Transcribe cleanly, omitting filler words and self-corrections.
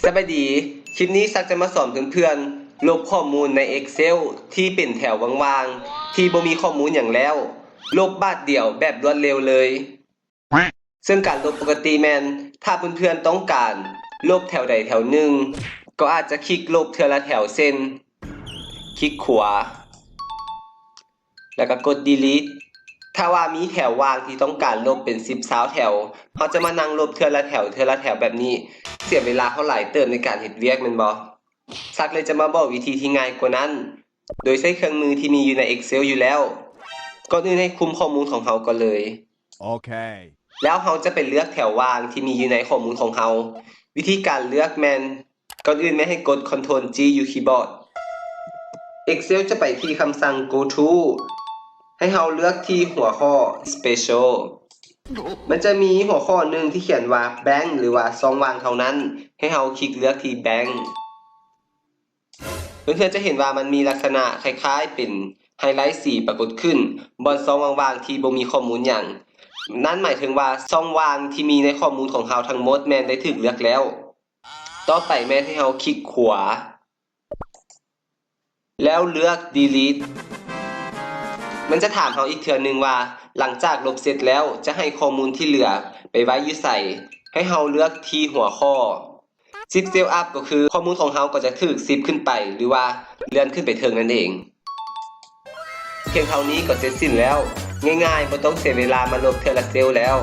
สวัสดีคลิปนี้ซักจะมาสอนเพื่อนๆลบข้อมูลใน Excel ที่เป็นแถวว่างๆที่บ่มีข้อมูลอย่างแล้วลบบาทเดียวแบบรวดเร็วเลยซึ่งการลบปกติแมนถ้าเพื่อนๆต้องการลบแถวใดแถวหนึ่งก็อาจจะคลิกลบเทือละแถวเส้นคลิกขวาแล้วก็กด delete ถ้าว่ามีแถวว่างที่ต้องการลบเป็น10-20แถวเขาจะมานั่งลบเทือละแถวแบบนี้เสียเวลาเท่าไหร่เติมในการเฮ็ดเวียกแม่นบ่ซักเลยจะมาบอกวิธีที่ง่ายกว่านั้นโดยใช้เครื่องมือที่มีอยู่ใน Excel อยู่แล้วก่อนอื่นให้คุมข้อมูลของเราก่อนเลยโอเคแล้วเราจะไปเลือกแถวว่างที่มีอยู่ในข้อมูลของเราวิธีการเลือกแมนก่อนอื่นไม่ให้กด Ctrl G อยู่คีย์บอร์ด Excel จะไปที่คำสั่ง Go to ให้เราเลือกที่หัวข้อ Special มันจะมีหัวข้อหนึ่งที่เขียนว่า Bank หรือว่าช่องว่างเท่านั้นให้เราคลิกเลือกที่ Bank เพื่อนๆจะเห็นว่ามันมีลักษณะคล้ายๆเป็นไฮไลท์สีปรากฏขึ้นบนช่องว่างๆที่บ่มีข้อมูลหยังนั่นหมายถึงว่าช่องว่างที่มีในข้อมูลของเราทั้งหมดแม่นได้ถูกเลือกแล้วต่อไปแม่นให้เราคลิกขวาแล้วเลือก delete มันจะถามเราอีกเทื่อนึงว่าหลังจากลบเสร็จแล้วจะให้ข้อมูลที่เหลือไปไว้อยู่ไสให้เราเลือกที่หัวข้อ10 Cell Up ก็คือข้อมูลของเราก็จะถูก10ขึ้นไปหรือว่าเลื่อนขึ้นไปเทิงนั่นเองเพียงเท่านี้ก็เสร็จสิ้นแล้วง่ายๆบ่ต้องเสียเวลามาลบเทื่อละเซลล์แล้ว